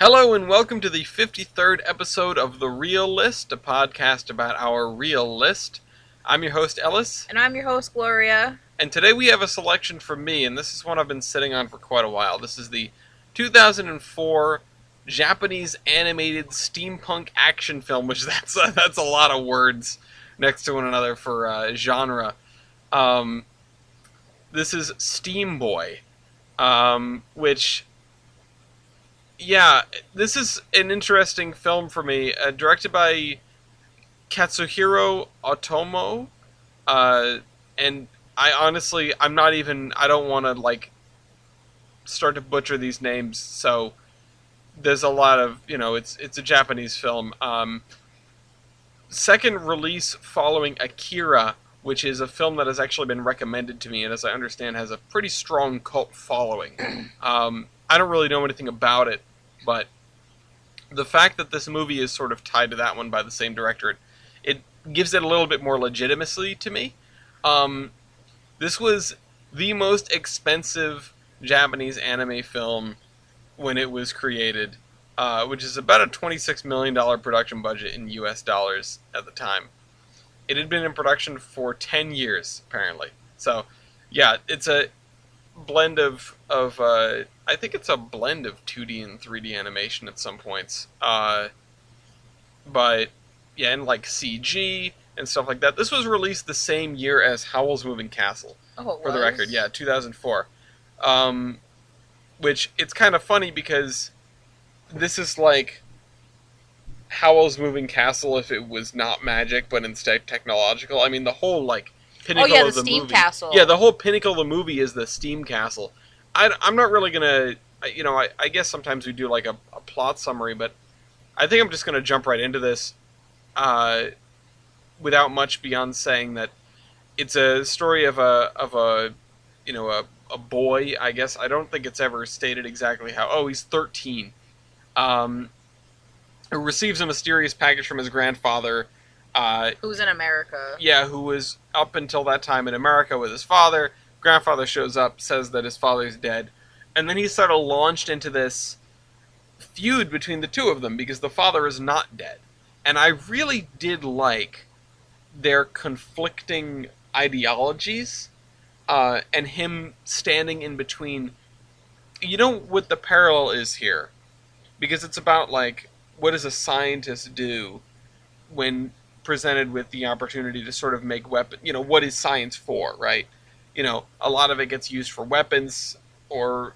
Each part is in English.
Hello and welcome to the 53rd episode of The Real List, a podcast about our real list. I'm your host, Ellis. And I'm your host, Gloria. And today we have a selection from me, and this is one I've been sitting on for quite a while. This is the 2004 Japanese animated steampunk action film, which that's a lot of words next to one another for genre. This is Steamboy, which... Yeah, this is an interesting film for me, directed by Katsuhiro Otomo, and I don't want to, start to butcher these names, so there's a lot of, it's a Japanese film. Second release following Akira, which is a film that has actually been recommended to me, and as I understand has a pretty strong cult following. I don't really know anything about it, but the fact that this movie is sort of tied to that one by the same director, it gives it a little bit more legitimacy to me. This was the most expensive Japanese anime film when it was created, which is about a $26 million production budget in US dollars at the time. It had been in production for 10 years, apparently. So, yeah, it's a blend of I think it's a blend of 2D and 3D animation at some points. But yeah, and CG and stuff like that. This was released the same year as Howl's Moving Castle. Oh, it for was? the record, yeah, 2004. Which it's kind of funny because this is like Howl's Moving Castle if it was not magic but instead technological. I mean, the whole pinnacle of the steam movie. castle. Yeah, the whole pinnacle of the movie is the steam castle. I'm not really gonna, I guess sometimes we do a plot summary, but I think I'm just gonna jump right into this, without much beyond saying that it's a story of a boy. I guess I don't think it's ever stated exactly how. Oh, he's 13. Who receives a mysterious package from his grandfather. Who's in America. Yeah, who was up until that time in America with his father. Grandfather shows up, says that his father's dead, and then he's sort of launched into this feud between the two of them because the father is not dead. And I really did like their conflicting ideologies, and him standing in between. You know what the parallel is here? Because it's about, what does a scientist do when presented with the opportunity to sort of make weapons? What is science for, right? A lot of it gets used for weapons, or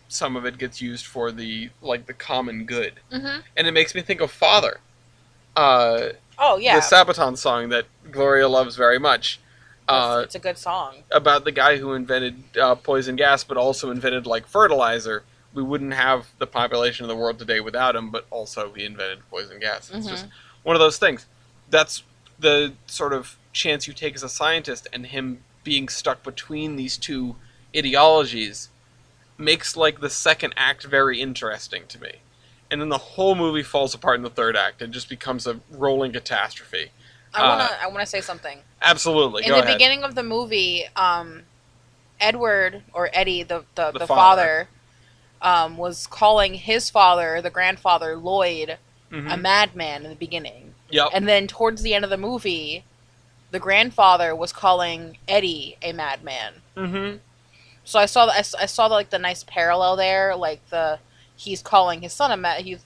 some of it gets used for the common good. Mm-hmm. And it makes me think of Father. Oh, yeah. The Sabaton song that Gloria loves very much. It's a good song. About the guy who invented poison gas, but also invented, fertilizer. We wouldn't have the population of the world today without him, but also he invented poison gas. It's just one of those things. That's the sort of chance you take as a scientist, and him being stuck between these two ideologies makes the second act very interesting to me. And then the whole movie falls apart in the third act. It just becomes a rolling catastrophe. I wanna say something. Absolutely. In the beginning of the movie, Edward, or Eddie, the father, was calling his father, the grandfather, Lloyd, a madman in the beginning. Yep. And then towards the end of the movie, the grandfather was calling Eddie a madman. Mm-hmm. So I saw the nice parallel there, he's calling his son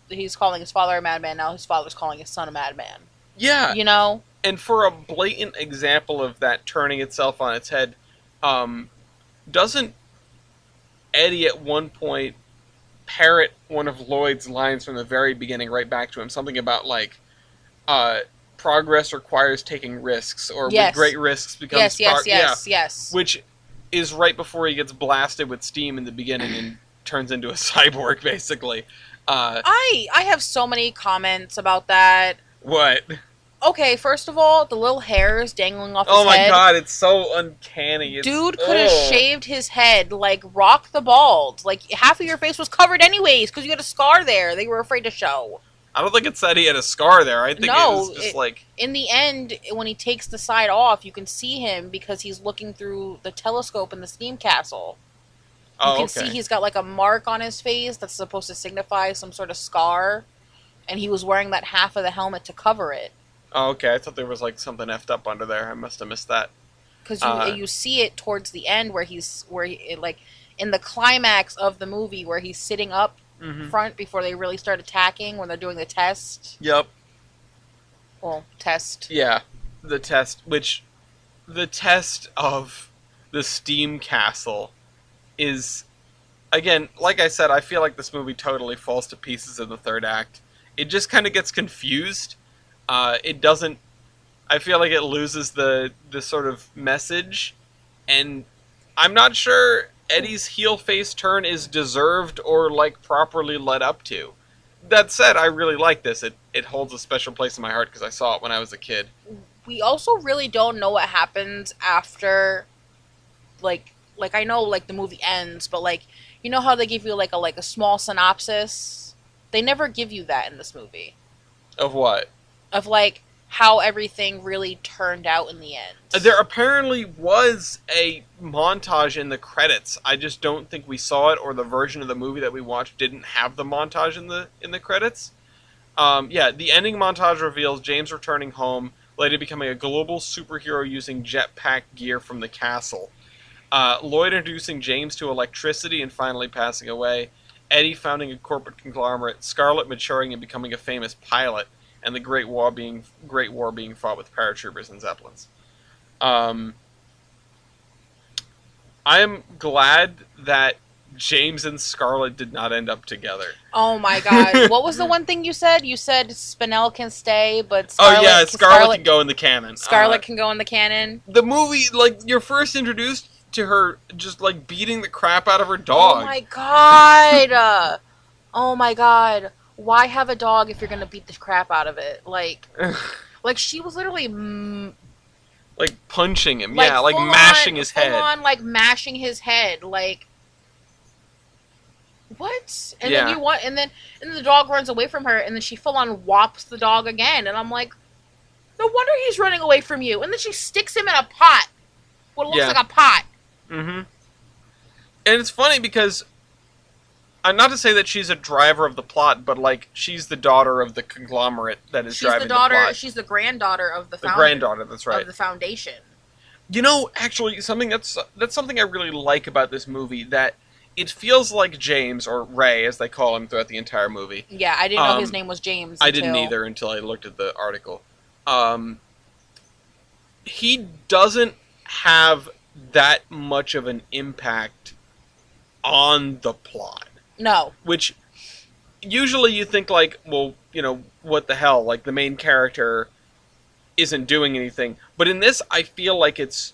he's calling his father a madman, now his father's calling his son a madman. Yeah. And for a blatant example of that turning itself on its head, doesn't Eddie at one point parrot one of Lloyd's lines from the very beginning right back to him? Something about progress requires taking risks, or with great risks becomes yes. Which is right before he gets blasted with steam in the beginning and turns into a cyborg, basically. I have so many comments about that. What? Okay, first of all, the little hairs dangling off his head. Oh my god, it's so uncanny. Dude could have shaved his head like Rock the Bald. Half of your face was covered anyways, because you had a scar there they were afraid to show. I don't think it said he had a scar there. I think it was just in the end, when he takes the side off, you can see him because he's looking through the telescope in the steam castle. You Oh, can okay. see he's got like a mark on his face that's supposed to signify some sort of scar, and he was wearing that half of the helmet to cover it. Oh, okay. I thought there was like something effed up under there. I must have missed that. Because Uh, you see it towards the end like in the climax of the movie where he's sitting up mhm. front before they really start attacking when they're doing the test. Yep. Well, test. Yeah. The test of the Steam Castle is, again, like I said, I feel like this movie totally falls to pieces in the third act. It just kind of gets confused. It doesn't. I feel like it loses the sort of message, and I'm not sure Eddie's heel face turn is deserved or like properly led up to. That said, I really like this. It holds a special place in my heart because I saw it when I was a kid. We also really don't know what happens after, like I know like the movie ends, but like you know how they give you like a small synopsis. They never give you that in this movie Of what? of like how everything really turned out in the end. There apparently was a montage in the credits. I just don't think we saw it, or the version of the movie that we watched didn't have the montage in the credits. Yeah, the ending montage reveals James returning home, later becoming a global superhero using jetpack gear from the castle. Lloyd introducing James to electricity and finally passing away. Eddie founding a corporate conglomerate. Scarlet maturing and becoming a famous pilot. And the Great War being fought with paratroopers and zeppelins. I am glad that James and Scarlet did not end up together. Oh my god. What was the one thing you said? You said Spinell can stay, but Scarlet can go in the canon. Scarlet can go in the canon. The movie, like, you're first introduced to her just, like, beating the crap out of her dog. Oh my god. Oh my god. Why have a dog if you're gonna beat the crap out of it? Like she was literally like punching him, like yeah, like mashing his head. Full on, like mashing his head, like what? And Yeah. then the dog runs away from her, and then she full on whops the dog again, and I'm like, no wonder he's running away from you. And then she sticks him in a pot, what looks Yeah. like a pot. Mm-hmm. And it's funny because, not to say that she's a driver of the plot, but like she's the daughter of the conglomerate that is driving the plot. She's the granddaughter of the founder. Granddaughter, that's right. Of the foundation. You know, actually, something that's something I really like about this movie, that it feels like James, or Ray, as they call him throughout the entire movie. Yeah, I didn't know his name was James. I didn't either until I looked at the article. He doesn't have that much of an impact on the plot. No. Which, usually you think like, well, you know, what the hell? Like, the main character isn't doing anything. But in this, I feel like it's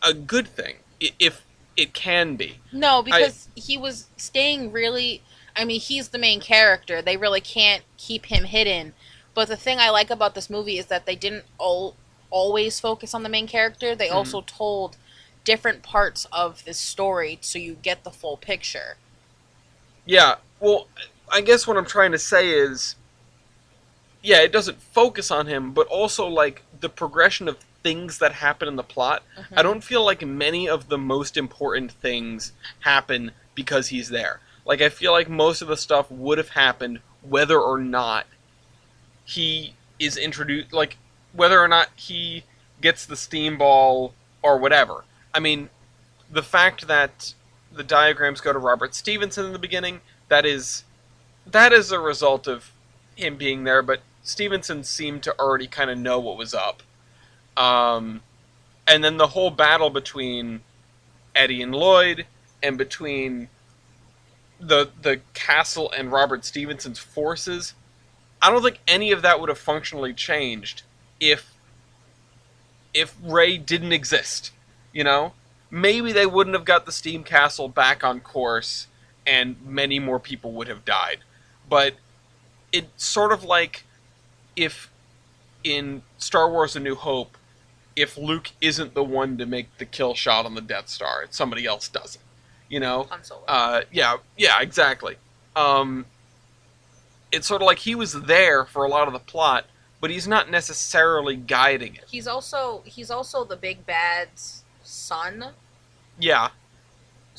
a good thing. If it can be. No, because he was staying really... I mean, he's the main character. They really can't keep him hidden. But the thing I like about this movie is that they didn't always focus on the main character. They also told different parts of this story so you get the full picture. Yeah, well, I guess what I'm trying to say is, yeah, it doesn't focus on him, but also, like, the progression of things that happen in the plot. I don't feel like many of the most important things happen because he's there. Like, I feel like most of the stuff would have happened whether or not he is introduced, like, whether or not he gets the steam ball or whatever. I mean, the fact that the diagrams go to Robert Stevenson in the beginning, that is a result of him being there, but Stevenson seemed to already kind of know what was up. And then the whole battle between Eddie and Lloyd, and between the castle and Robert Stevenson's forces, I don't think any of that would have functionally changed if Ray didn't exist, you know? Maybe they wouldn't have got the Steam Castle back on course, and many more people would have died. But it's sort of like if in Star Wars A New Hope, if Luke isn't the one to make the kill shot on the Death Star, somebody else does it. You know? Han Solo. Yeah, exactly. It's sort of like he was there for a lot of the plot, but he's not necessarily guiding it. He's also the big bad's son. Yeah.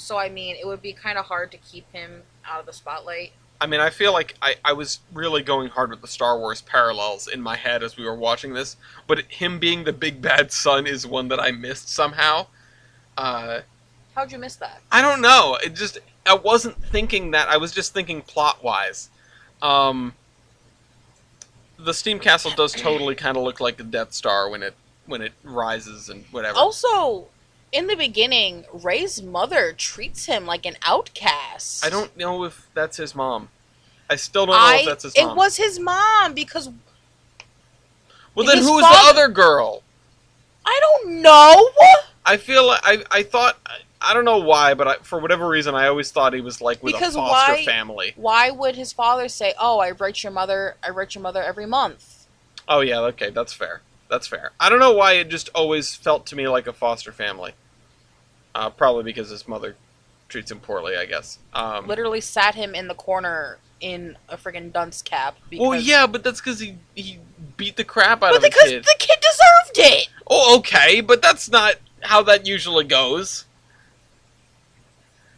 So, I mean, it would be kind of hard to keep him out of the spotlight. I mean, I feel like I was really going hard with the Star Wars parallels in my head as we were watching this, but him being the big bad son is one that I missed somehow. How'd you miss that? I don't know. I wasn't thinking that. I was just thinking plot-wise. The Steam Castle does totally kind of look like a Death Star when it rises and whatever. Also, in the beginning, Rey's mother treats him like an outcast. I don't know if that's his mom. I still don't know if that's his mom. It was his mom, because... Well, then who was the other girl? I don't know! I feel like... I thought... I don't know why, but for whatever reason, I always thought he was like with a foster family. Why would his father say, "Oh, I write your mother every month"? Oh yeah, okay, that's fair. That's fair. I don't know why it just always felt to me like a foster family. Probably because his mother treats him poorly, I guess. Literally sat him in the corner in a friggin' dunce cap. Well, yeah, but that's because he beat the crap out of the kid. Because the kid deserved it. Oh, okay, but that's not how that usually goes.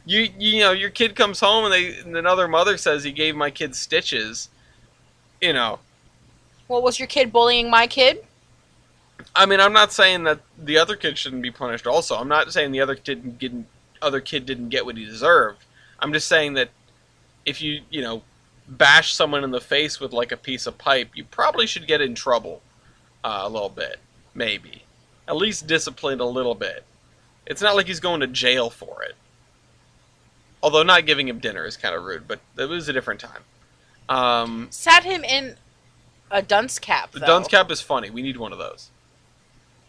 You know, your kid comes home and another mother says he gave my kid stitches. You know. Well, was your kid bullying my kid? I mean, I'm not saying that the other kid shouldn't be punished also. I'm not saying the other kid didn't get what he deserved. I'm just saying that if you bash someone in the face with like a piece of pipe, you probably should get in trouble a little bit. Maybe. At least disciplined a little bit. It's not like he's going to jail for it. Although not giving him dinner is kind of rude, but it was a different time. Sat him in a dunce cap, though. The dunce cap is funny. We need one of those.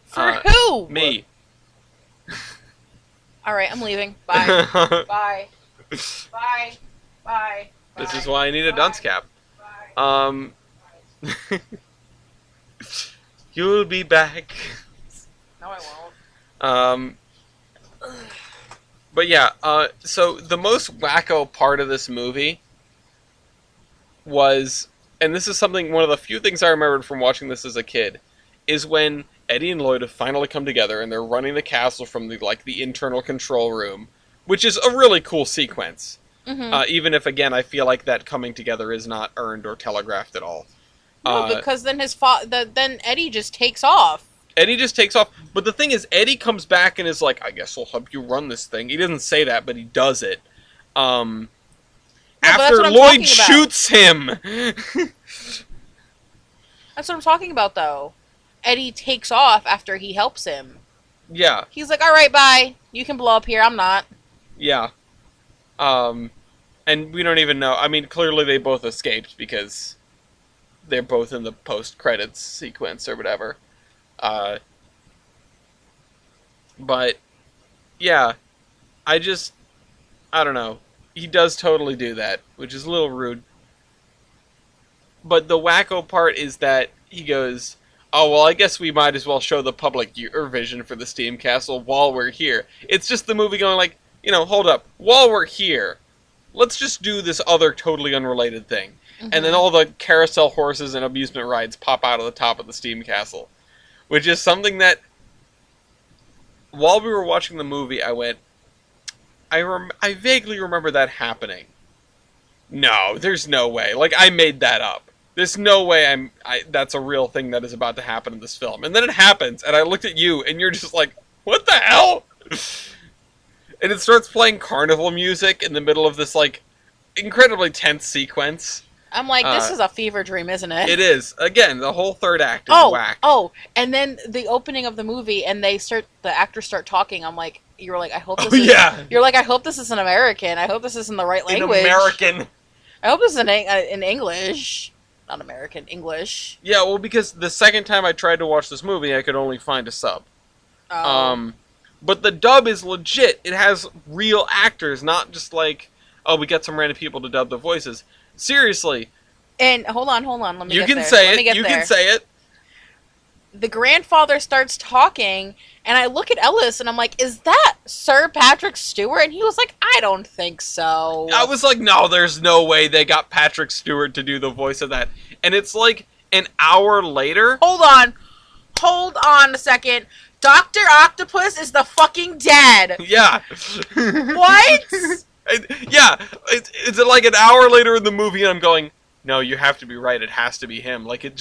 For who? Me. Alright, I'm leaving. Bye. Bye. Bye. Bye. This is why I need a dunce cap. Bye. You'll be back. No, I won't. But yeah, so the most wacko part of this movie was, and this is one of the few things I remembered from watching this as a kid, is when Eddie and Lloyd have finally come together and they're running the castle from the internal control room, which is a really cool sequence. Mm-hmm. Even if, again, I feel like that coming together is not earned or telegraphed at all. No, because then then Eddie just takes off. Eddie just takes off. But the thing is, Eddie comes back and is like, I guess I'll help you run this thing. He doesn't say that, but he does it. After Lloyd shoots him. That's what I'm talking about, though. Eddie takes off after he helps him. Yeah. He's like, alright, bye. You can blow up here. I'm not. Yeah. And we don't even know. I mean, clearly they both escaped because they're both in the post-credits sequence or whatever. But, yeah, I don't know. He does totally do that, which is a little rude. But the wacko part is that he goes, oh, well, I guess we might as well show the public your vision for the Steam Castle while we're here. It's just the movie going like, hold up, while we're here, let's just do this other totally unrelated thing. Mm-hmm. And then all the carousel horses and amusement rides pop out of the top of the Steam Castle. Which is something that, while we were watching the movie, I went, I vaguely remember that happening. No, there's no way. Like, I made that up. There's no way that's a real thing that is about to happen in this film. And then it happens, and I looked at you, and you're just like, what the hell? And it starts playing carnival music in the middle of this, like, incredibly tense sequence. I'm like, this is a fever dream, isn't it? It is. Again, the whole third act is whack. Oh, and then the opening of the movie, and the actors start talking. I'm like, you're like, I hope this is... Yeah. You're like, I hope this is an American. I hope this is in the right language. In American. I hope this is in English. Not American, English. Yeah, well, because the second time I tried to watch this movie, I could only find a sub. Oh. But the dub is legit. It has real actors, not just like, oh, we got some random people to dub the voices. Seriously. And hold on. Let me you get can there. say Let me it. get You there. can say it. The grandfather starts talking, and I look at Ellis, and I'm like, is that Sir Patrick Stewart? And he was like, I don't think so. I was like, no, there's no way they got Patrick Stewart to do the voice of that. And it's like an hour later. Hold on a second. Dr. Octopus is the fucking dad. Yeah. What? Yeah. It's like an hour later in the movie, and I'm going, no, you have to be right. It has to be him. Like, it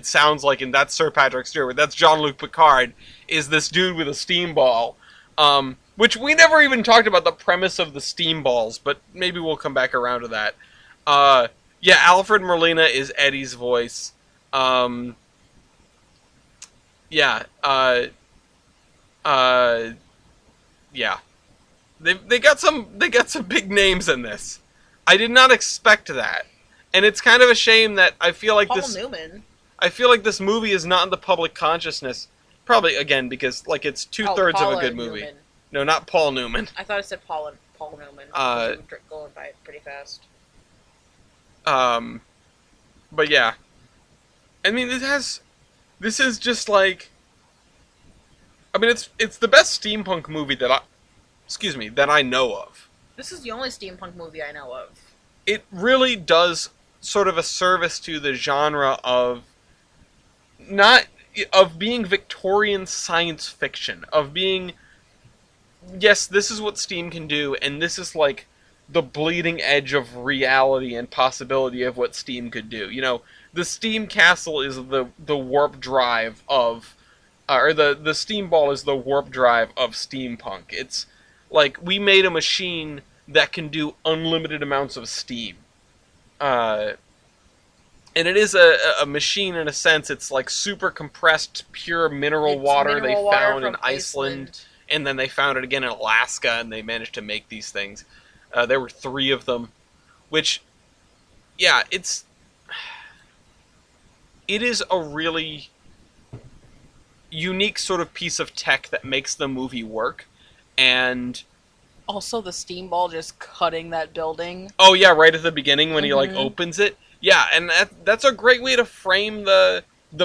sounds like, and that's Sir Patrick Stewart. That's Jean-Luc Picard, is this dude with a steam ball. Which we never even talked about the premise of the steam balls, but maybe we'll come back around to that. Yeah, Alfred Molina is Eddie's voice. Yeah, yeah. They got some big names in this. I did not expect that. And it's kind of a shame that I feel like Paul Newman. I feel like this movie is not in the public consciousness. Probably, again, because, like, it's two-thirds of a good movie. Newman. No, not Paul Newman. I thought it said Paul Newman. Going by it pretty fast. But yeah. I mean, this is just like, I mean, it's the best steampunk movie that I know of. This is the only steampunk movie I know of. It really does sort of a service to the genre of being Victorian science fiction, of being, yes, this is what steam can do, and this is like the bleeding edge of reality and possibility of what steam could do. You know, the steam castle is the warp drive of, or the steam ball is the warp drive of steampunk. It's like, we made a machine that can do unlimited amounts of steam. And it is a machine in a sense. It's like super compressed, pure mineral water they found in Iceland. And then they found it again in Alaska, and they managed to make these things. There were 3 of them. Which, yeah, it is a really unique sort of piece of tech that makes the movie work. And also the steam ball just cutting that building. Oh yeah, right at the beginning when he like opens it. Yeah, and that's a great way to frame the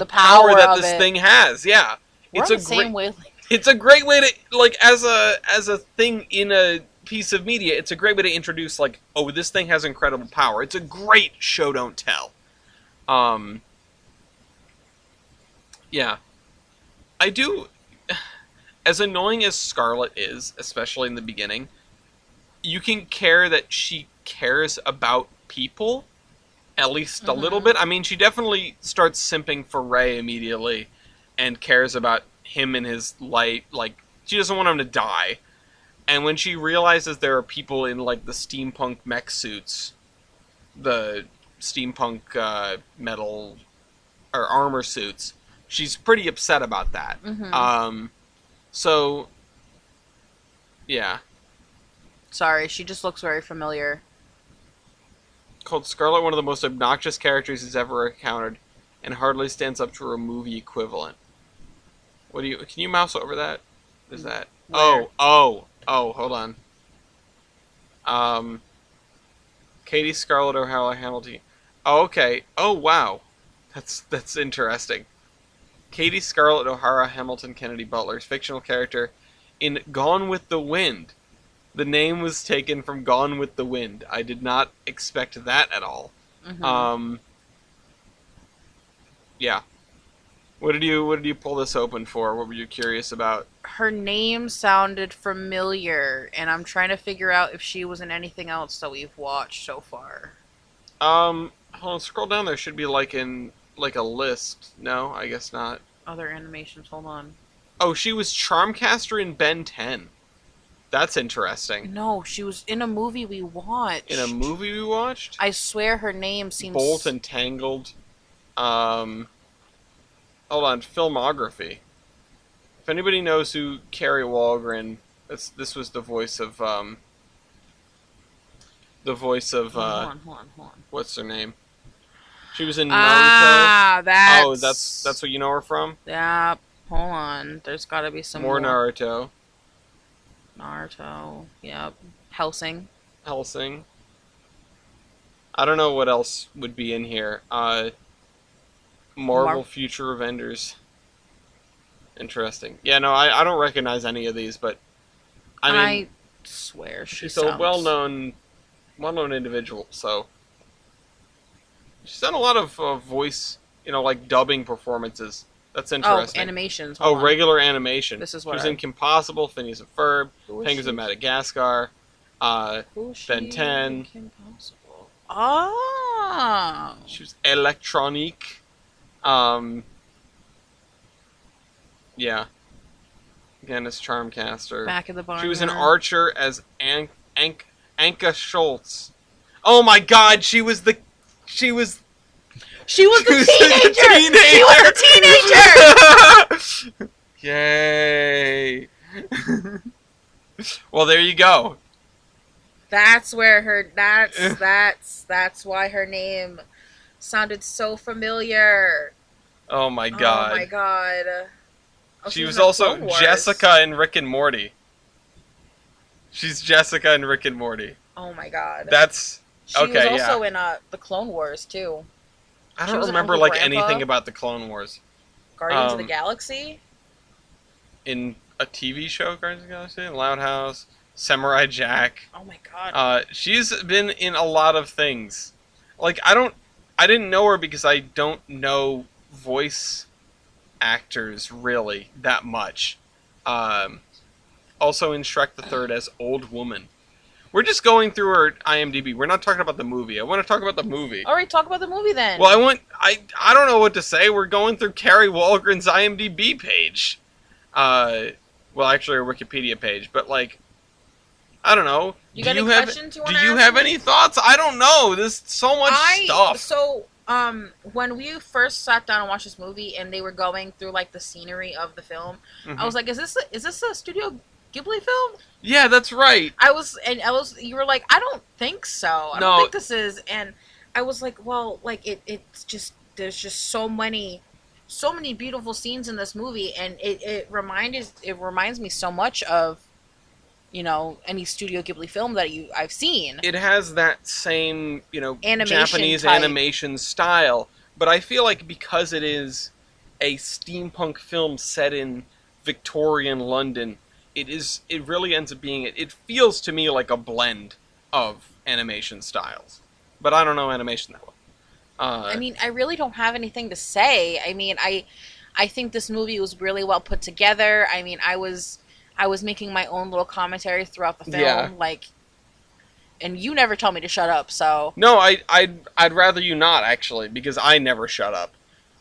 power that this thing has. Yeah, We're on the same wavelength. It's a great way to, like, as a thing in a piece of media. It's a great way to introduce, like, oh, this thing has incredible power. It's a great show don't tell. Yeah, I do. As annoying as Scarlet is, especially in the beginning, you can care that she cares about people, at least a little bit. I mean, she definitely starts simping for Ray immediately, and cares about him and his life. Like, she doesn't want him to die. And when she realizes there are people in, like, the steampunk mech suits, the steampunk metal or armor suits, she's pretty upset about that. So, yeah. Sorry, she just looks very familiar. Called Scarlet one of the most obnoxious characters he's ever encountered, and hardly stands up to her movie equivalent. Can you mouse over that? Is that? Where? Oh, hold on. Katie Scarlett O'Hara Hamilton. Oh, okay. Oh, wow. That's interesting. Katie Scarlett O'Hara Hamilton Kennedy Butler's fictional character in Gone with the Wind. The name was taken from Gone with the Wind. I did not expect that at all. Yeah. What did you pull this open for? What were you curious about? Her name sounded familiar, and I'm trying to figure out if she was in anything else that we've watched so far. Hold on, scroll down. There should be like a list. No, I guess not. Other animations, hold on. Oh, she was Charmcaster in Ben 10. That's interesting. No, she was in a movie we watched. In a movie we watched? I swear her name seems... Bolt and Tangled. Hold on, filmography. If anybody knows who Carrie Walgren... This was the voice of... Hold on. What's her name? She was in Naruto. Ah, that's... Oh, that's what you know her from? Yeah, hold on. There's gotta be some more. Naruto. Naruto, yep. Hellsing. I don't know what else would be in here. Marvel Future Avengers. Interesting. Yeah, no, I don't recognize any of these, but I mean, I swear she's a well-known individual, so she's done a lot of voice, like dubbing performances. That's Oh, interesting. animations. Oh, Hold on. regular animation. This is She what was in Kim Possible, Phineas and Ferb, Who is Penguins of she? Madagascar, Who's she? Ben 10. Kim Possible. Oh. She was Electronique. Yeah. Again, as Charmcaster. Back of the barn. She was an Archer as Anka Schultz. Oh my God, she was the teenager! She was the teenager! Yay! Well, there you go. That's where her. That's why her name sounded so familiar. Oh my God. Oh my God. Oh, She was in also Clone Wars. Jessica in Rick and Morty. She's Jessica in Rick and Morty. Oh my God. That's She okay. was also Yeah. in the Clone Wars too. I she don't was in remember Uncle like Grandpa. anything about the Clone Wars. Guardians of the Galaxy. In a TV show, Guardians of the Galaxy, Loud House, Samurai Jack. Oh my God. She's been in a lot of things. Like I didn't know her because I don't know voice actors really that much. Also in Shrek the Third as Old Woman. We're just going through her IMDb. We're not talking about the movie. I want to talk about the movie. All right, talk about the movie then. Well, I don't know what to say. We're going through Carrie Walgren's IMDb page. Well, actually, her Wikipedia page. But like, I don't know. You got any questions you want to Do you ask have me? any thoughts? I don't know. There's so much stuff. So, when we first sat down and watched this movie, and they were going through like the scenery of the film, I was like, "Is this a Studio Ghibli film?" Yeah, that's right. You were like, "I don't think so. I don't think this is." And I was like, "Well, like it's just there's just so many beautiful scenes in this movie, and it reminds me so much of, you know, any Studio Ghibli film that I've seen." It has that same, you know, Animation Japanese type. animation style, but I feel like because it is a steampunk film set in Victorian London, it really ends up being it feels to me like a blend of animation styles. But I don't know animation that well. I mean, I really don't have anything to say. I mean, I think this movie was really well put together. I mean, I was making my own little commentary throughout the film, Yeah. like, and you never tell me to shut up. So No, I'd rather you not actually, because I never shut up.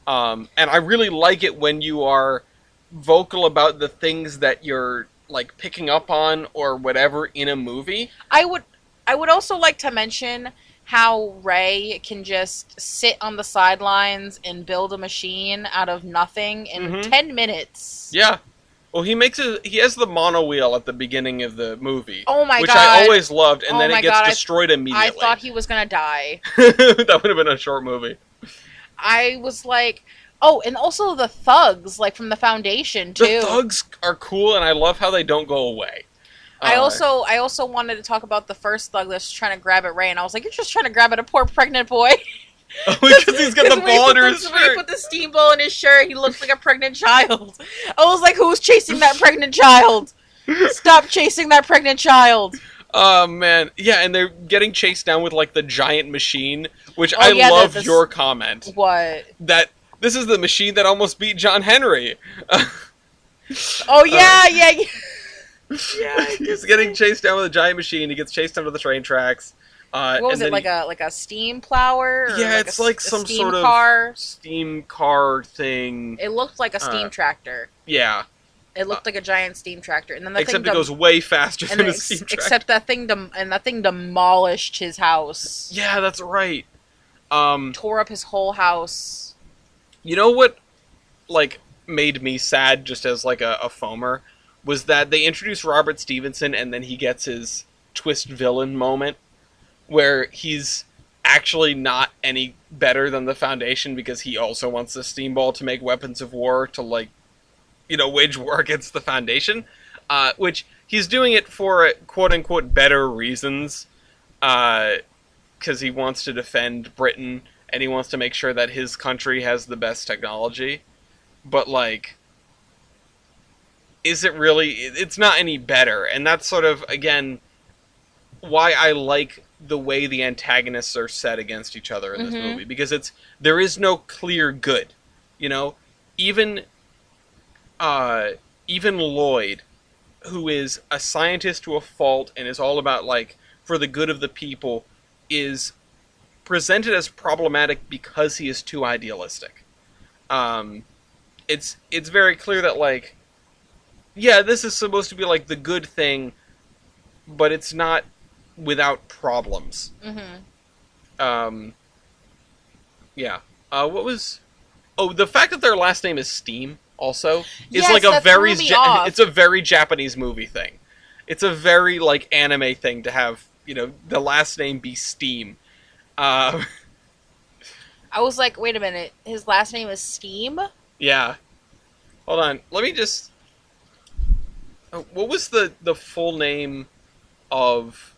And I really like it when you are vocal about the things that you're like picking up on or whatever in a movie. I would also like to mention how Ray can just sit on the sidelines and build a machine out of nothing in 10 minutes. Yeah. Well, he has the mono wheel at the beginning of the movie. Oh my which God. I always loved, and Oh then my it gets God, destroyed immediately. I thought he was gonna die. That would have been a short movie. I was like, oh, and also the thugs, like from the Foundation too. The thugs are cool, and I love how they don't go away. I also wanted to talk about the first thug that's trying to grab at Ray, and I was like, you're just trying to grab at a poor pregnant boy. Because he's got the ball under his When he shirt. put the steamboat in his shirt, he looks like a pregnant child. I was like, who's chasing that pregnant child? Stop chasing that pregnant child. Oh, man. Yeah, and they're getting chased down with, like, the giant machine, which yeah, I love your comment. What? That this is the machine that almost beat John Henry. Oh, yeah. Yeah, He's getting chased down with a giant machine. He gets chased under the train tracks. What was it, like a steam plower? Or Yeah, like it's a, like a some steam sort car? of steam car thing. It looked like a steam tractor. Yeah. It looked like a giant steam tractor, and then Except it goes way faster and than a ex- steam tractor. except that thing demolished his house. Yeah, that's right. Tore up his whole house. You know what, like, made me sad just as, like, a foamer? Was that they introduced Robert Stevenson, and then he gets his twist villain moment, where he's actually not any better than the Foundation because he also wants the Steamball to make weapons of war to, like, you know, wage war against the Foundation. Which, he's doing it for, quote-unquote, better reasons. Because he wants to defend Britain, and he wants to make sure that his country has the best technology. But, like, is it really... It's not any better. And that's sort of, again, why I like the way the antagonists are set against each other in this movie. Because there is no clear good. You know? even even Lloyd, who is a scientist to a fault and is all about like for the good of the people, is presented as problematic because he is too idealistic. It's very clear that like, yeah, this is supposed to be like the good thing, but it's not without problems. Yeah. What was? Oh, the fact that their last name is Steam also is Yes, like a that very threw me off. it's a very Japanese movie thing. It's a very like anime thing to have, the last name be Steam. Uh, I was like, wait a minute, his last name is Steam? yeah. Hold on. Let me just. Oh, what was the full name of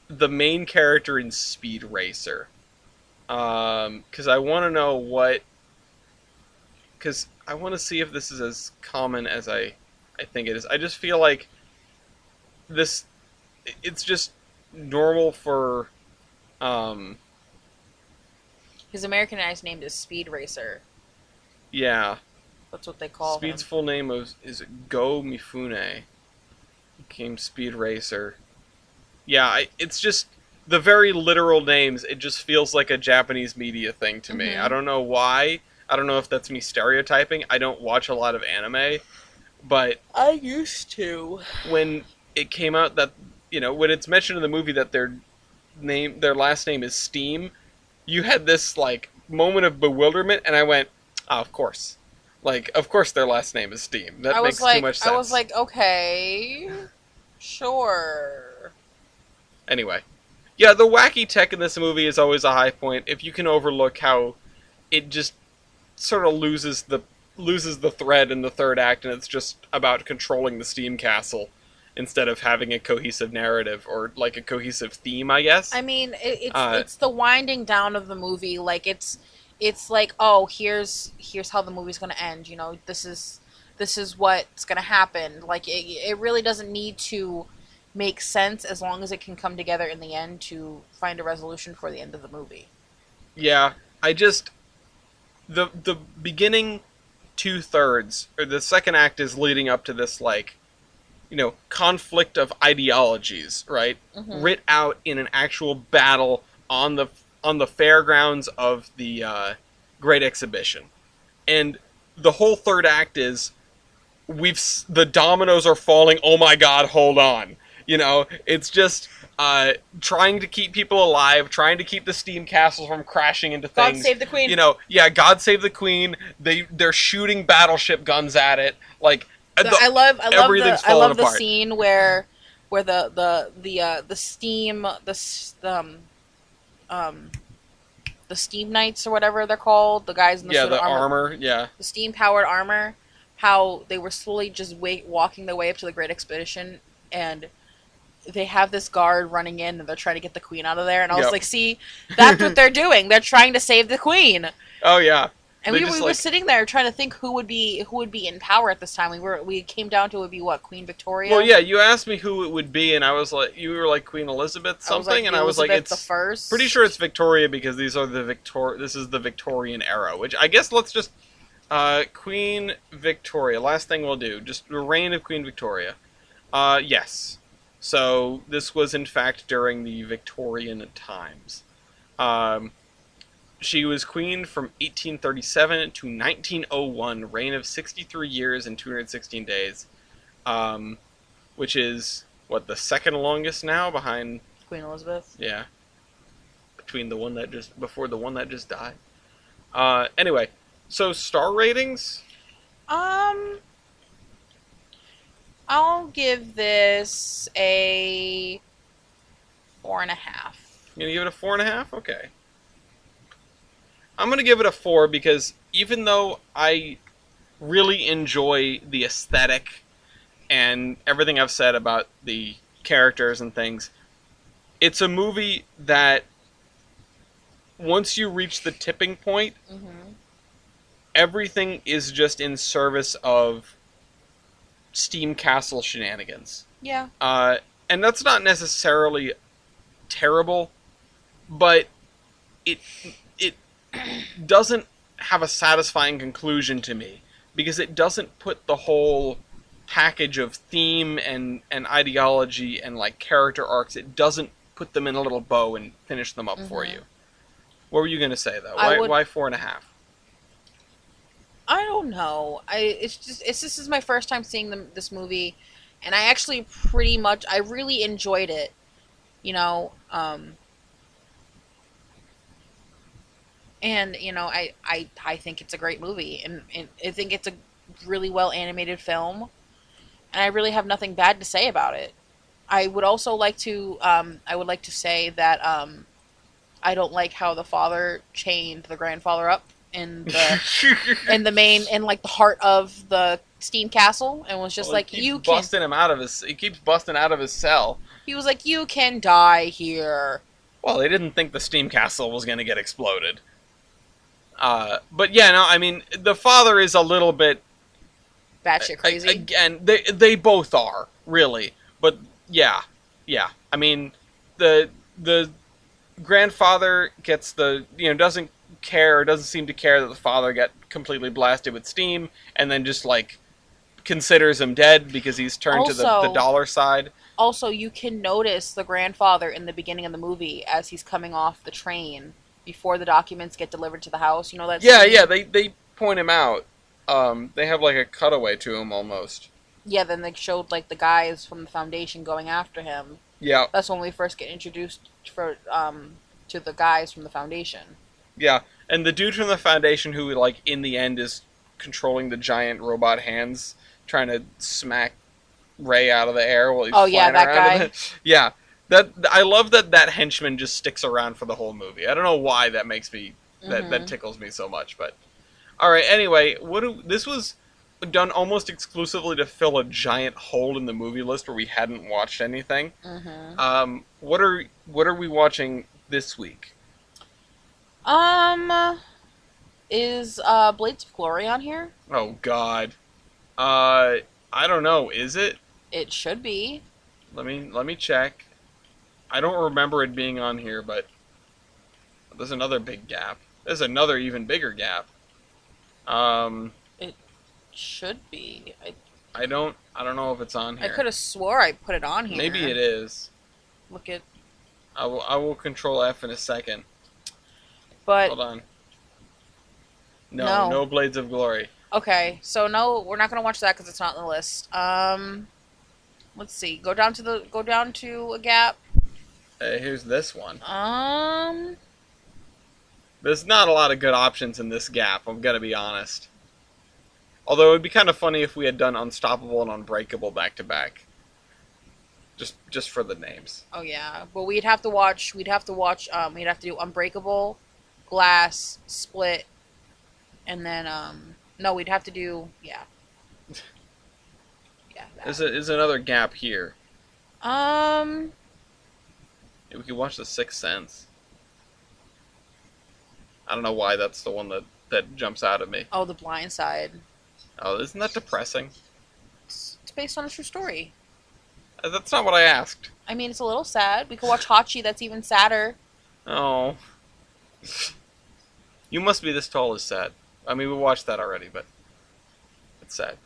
the main character in Speed Racer? Because I want to know what. Because I want to see if this is as common as I think it is. I just feel like this. It's just normal for. His Americanized name is Speed Racer. Yeah. That's what they call Speed's him. full name is Go Mifune. Became Speed Racer. Yeah, it's just the very literal names. It just feels like a Japanese media thing to me. I don't know why. I don't know if that's me stereotyping. I don't watch a lot of anime, but I used to. when it came out that when it's mentioned in the movie that their last name is Steam, you had this like moment of bewilderment, and I went, "Oh, of course." Like, of course their last name is Steam. That makes too much sense. I was like, okay, sure. Anyway. Yeah, the wacky tech in this movie is always a high point. If you can overlook how it just sort of loses the thread in the third act, and it's just about controlling the steam castle instead of having a cohesive narrative or like a cohesive theme, I guess. I mean, it's the winding down of the movie. Like it's like, oh, here's how the movie's gonna end. This is what's gonna happen. Like it really doesn't need to make sense as long as it can come together in the end to find a resolution for the end of the movie. Yeah, I just the beginning 2/3 or the second act is leading up to this like conflict of ideologies, right? Writ out in an actual battle on the fairgrounds of the Great Exhibition. And the whole third act is the dominoes are falling, oh my god, hold on. It's just trying to keep people alive, trying to keep the steam castles from crashing into things. God save the queen. Yeah, God save the queen. They're shooting battleship guns at it. Like I love the apart. scene where the steam the steam knights or whatever they're called, the guys in the suit of armor, the steam powered armor, how they were slowly just walking their way up to the Great Expedition, and they have this guard running in and they're trying to get the queen out of there, and I was like, see, that's what they're doing. They're trying to save the queen. Oh yeah. And we were sitting there trying to think who would be in power at this time. We came down to it would be what, Queen Victoria? Well, yeah, you asked me who it would be, and I was like, you were like Queen Elizabeth something, and I was like, it's the first. Pretty sure it's Victoria because these are this is the Victorian era, which I guess let's just Queen Victoria. Last thing we'll do, just the reign of Queen Victoria. Yes. So this was in fact during the Victorian times. She was queen from 1837 to 1901, reign of 63 years and 216 days, which is, what, the second longest now behind... Queen Elizabeth? Yeah. Before the one that just died. Anyway, so star ratings? I'll give this a 4.5. You're gonna give it a 4.5? Okay. I'm going to give it a 4 because even though I really enjoy the aesthetic and everything I've said about the characters and things, it's a movie that once you reach the tipping point, everything is just in service of Steam Castle shenanigans. Yeah. And that's not necessarily terrible, but it doesn't have a satisfying conclusion to me, because it doesn't put the whole package of theme and ideology and like character arcs, it doesn't put them in a little bow and finish them up for you. What were you going to say, though? Why 4.5? I don't know. This is my first time seeing this movie, and I actually I really enjoyed it. You know, and you know, I think it's a great movie, and I think it's a really well animated film, and I really have nothing bad to say about it. I would also like to say that I don't like how the father chained the grandfather up in the in like the heart of the steam castle, and was just like, you can busting him out of his. He keeps busting out of his cell. He was like, you can die here. Well, they didn't think the steam castle was going to get exploded. But yeah, no, I mean, the father is a little bit batshit crazy. Again, they both are, really. But yeah. I mean, the grandfather gets doesn't seem to care that the father got completely blasted with steam, and then just like considers him dead because he's turned to the dollar side. Also, you can notice the grandfather in the beginning of the movie as he's coming off the train before the documents get delivered to the house. You know that? Yeah, they point him out. They have like a cutaway to him almost. Yeah, then they showed like the guys from the Foundation going after him. Yeah. That's when we first get introduced to the guys from the Foundation. Yeah, and the dude from the Foundation who, like, in the end is controlling the giant robot hands, trying to smack Ray out of the air while he's flying around. that guy. Yeah, I love that henchman just sticks around for the whole movie. I don't know why that makes me that tickles me so much, but all right. Anyway, this was done almost exclusively to fill a giant hole in the movie list where we hadn't watched anything. What are we watching this week? Is Blades of Glory on here? Oh God, I don't know. Is it? It should be. Let me check. I don't remember it being on here, but there's another big gap. There's another even bigger gap. It should be. I don't know if it's on here. I could have swore I put it on here. Maybe it is. Look at. I will control F in a second. But hold on. No Blades of Glory. Okay, so no, we're not gonna watch that because it's not on the list. Let's see. Go down to a gap. Here's this one. There's not a lot of good options in this gap, I'm gonna be honest. Although it would be kind of funny if we had done Unstoppable and Unbreakable back to back. Just for the names. Oh yeah, but we'd have to do Unbreakable, Glass, Split, and then no, we'd have to do There's another gap here. Maybe we could watch The Sixth Sense. I don't know why that's the one that jumps out at me. Oh, The Blind Side. Oh, isn't that depressing? It's based on a true story. That's not what I asked. I mean, it's a little sad. We could watch Hachi, that's even sadder. Oh. You Must Be This Tall is sad. I mean, we watched that already, but it's sad.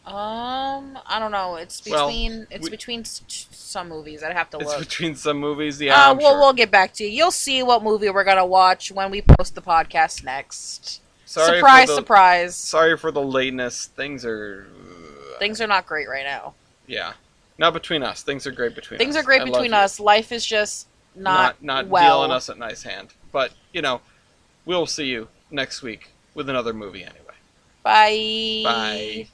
I don't know. It's between some movies. I'd have to look. It's between some movies, yeah. We'll get back to you. You'll see what movie we're gonna watch when we post the podcast next. Surprise! Sorry for the lateness. Things are not great right now. Yeah, not between us. Things are great between us. Things are great between us. Life is just not well. Dealing us a nice hand. But we'll see you next week with another movie anyway. Bye. Bye.